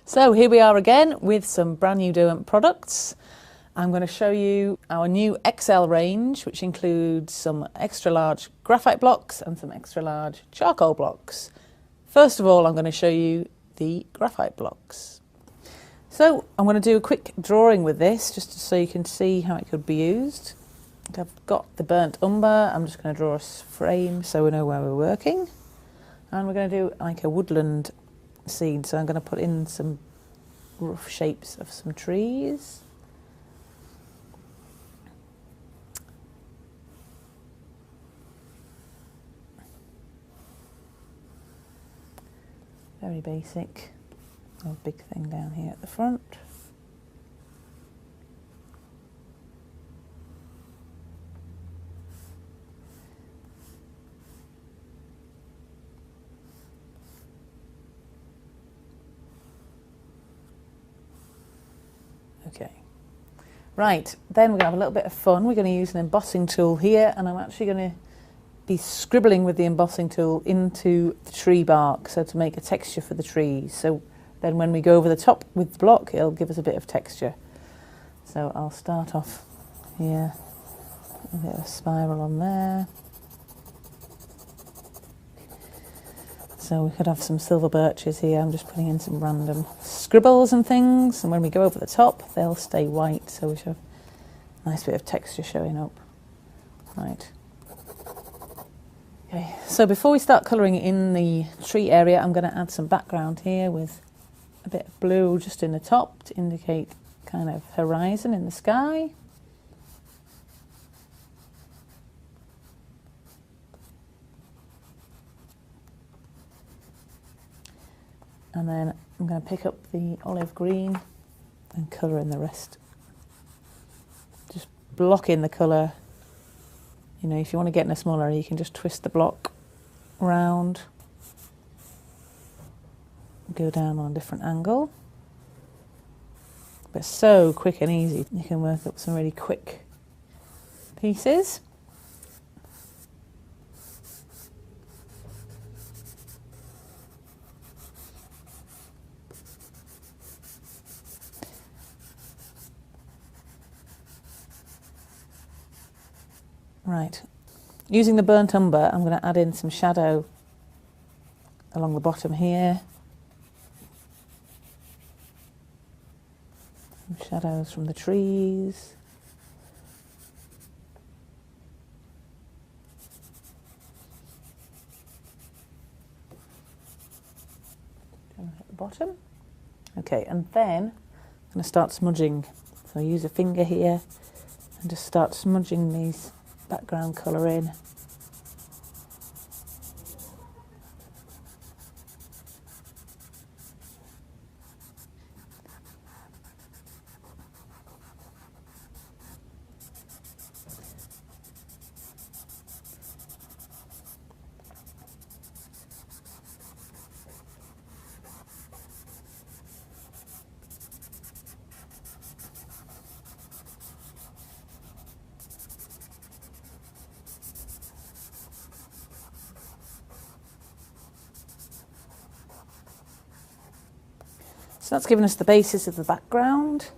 So here we are again with some brand new Derwent products. I'm going to show you our new XL range, which includes some extra large graphite blocks and some extra large charcoal blocks. First of all, I'm going to show you the graphite blocks. So I'm going to do a quick drawing with this just so you can see how it could be used. I've got the burnt umber. I'm just going to draw a frame so we know where we're working. And we're going to do like a woodland scene. So I'm going to put in some rough shapes of some trees. Very basic. A big thing down here at the front. Okay, right, then we're going to have a little bit of fun. We're going to use an embossing tool here, and I'm actually going to be scribbling with the embossing tool into the tree bark, so to make a texture for the trees. So then when we go over the top with the block, it'll give us a bit of texture. So I'll start off here, a bit of a spiral on there. So we could have some silver birches here. I'm just putting in some random scribbles and things, and when we go over the top, they'll stay white, so we should have a nice bit of texture showing up. Right. Okay, so before we start colouring in the tree area, I'm going to add some background here with a bit of blue just in the top to indicate kind of horizon in the sky. And then I'm going to pick up the olive green and colour in the rest. Just block in the colour. You know, if you want to get in a smaller area, you can just twist the block round. Go down on a different angle. But so quick and easy. You can work up some really quick pieces. Right, using the burnt umber, I'm going to add in some shadow along the bottom here. Some shadows from the trees. At the bottom. Okay, and then I'm going to start smudging. So I use a finger here and just start smudging these background colour in. So that's given us the basis of the background.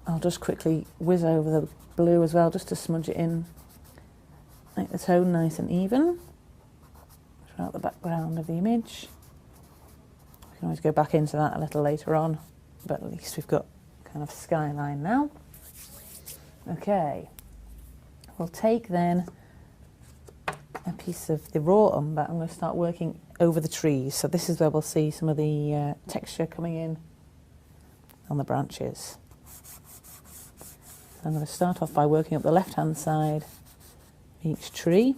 I'll just quickly whiz over the blue as well, just to smudge it in, make the tone nice and even throughout the background of the image. We can always go back into that a little later on, but at least we've got kind of skyline now. Okay, we'll take then a piece of the raw umber. I'm going to start working over the trees. So this is where we'll see some of the texture coming in on the branches. I'm going to start off by working up the left-hand side of each tree.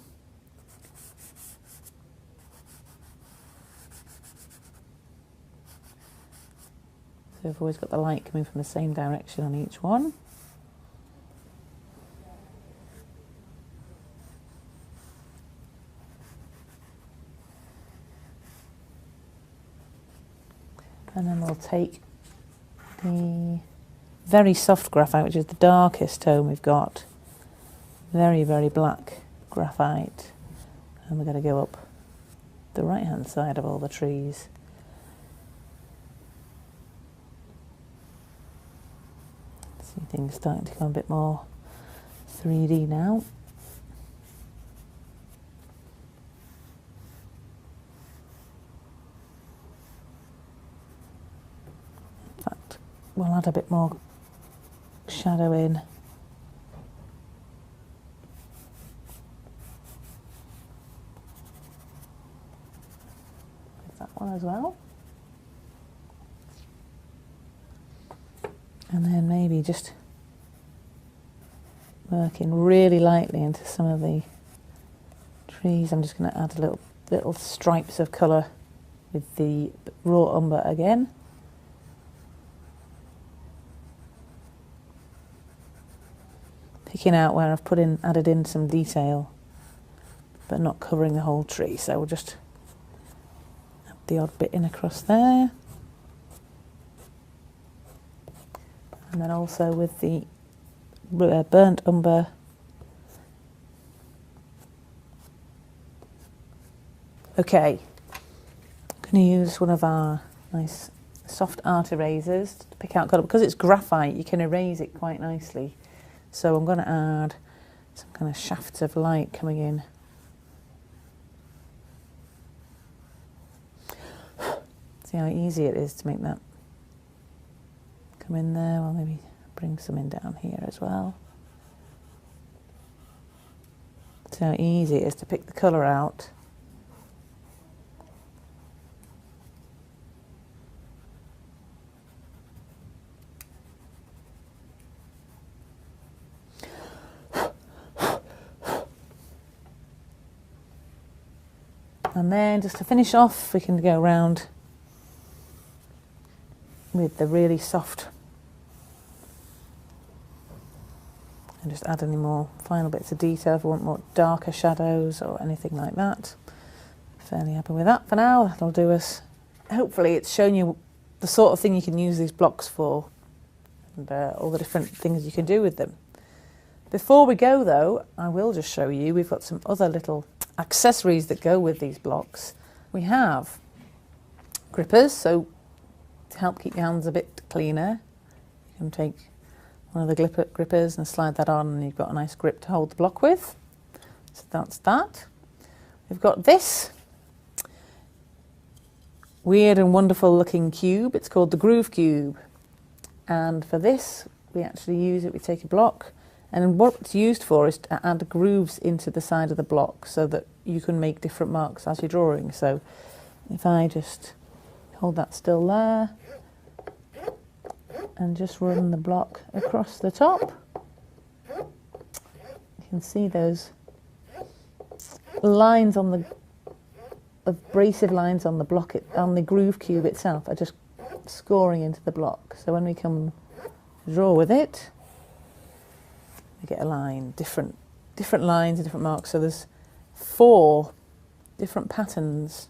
So I've always got the light coming from the same direction on each one. And then we'll take the very soft graphite, which is the darkest tone we've got. Very, very black graphite. And we're going to go up the right-hand side of all the trees. everything's starting to become a bit more 3D now. In fact, we'll add a bit more shadow in. With that one as well. And then maybe just working really lightly into some of the trees. I'm just going to add a little stripes of colour with the raw umber again. Picking out where I've added in some detail, but not covering the whole tree. So we'll just add the odd bit in across there. And then also with the burnt umber, okay, I'm going to use one of our nice soft art erasers to pick out colour. Because it's graphite, you can erase it quite nicely. So I'm going to add some kind of shafts of light coming in. See how easy it is to make that come in there. Well, maybe bring some in down here as well. See how easy it is to pick the colour out. And then just to finish off, we can go around with the really soft and just add any more final bits of detail if we want more darker shadows or anything like that. Fairly happy with that for now. That'll do us. Hopefully it's shown you the sort of thing you can use these blocks for and all the different things you can do with them. Before we go though, I will just show you, we've got some other little accessories that go with these blocks. We have grippers, so to help keep your hands a bit cleaner, you can take one of the grippers and slide that on and you've got a nice grip to hold the block with. So that's that. We've got this weird and wonderful looking cube. It's called the groove cube. And for this, we actually use it, we take a block, and what it's used for is to add grooves into the side of the block so that you can make different marks as you're drawing. So if I just hold that still there and just run the block across the top, you can see those lines on the abrasive lines on the block, on the groove cube itself, are just scoring into the block. So when we come to draw with it, we get a line, different lines and different marks. So there's 4 different patterns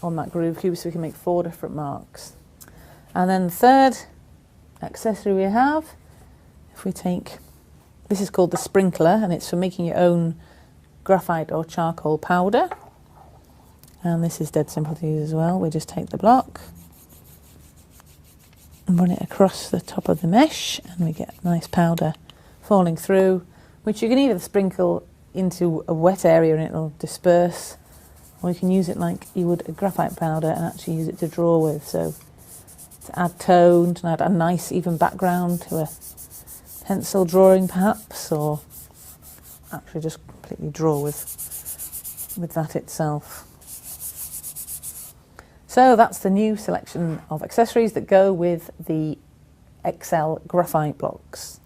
on that groove cube, so we can make 4 different marks. And then the third accessory we have, if we take, this is called the sprinkler, and it's for making your own graphite or charcoal powder. And this is dead simple to use as well. We just take the block and run it across the top of the mesh, and we get nice powder falling through, which you can either sprinkle into a wet area and it'll disperse, or you can use it like you would a graphite powder and actually use it to draw with. So to add tone, to add a nice even background to a pencil drawing perhaps, or actually just completely draw with that itself. So that's the new selection of accessories that go with the XL graphite blocks.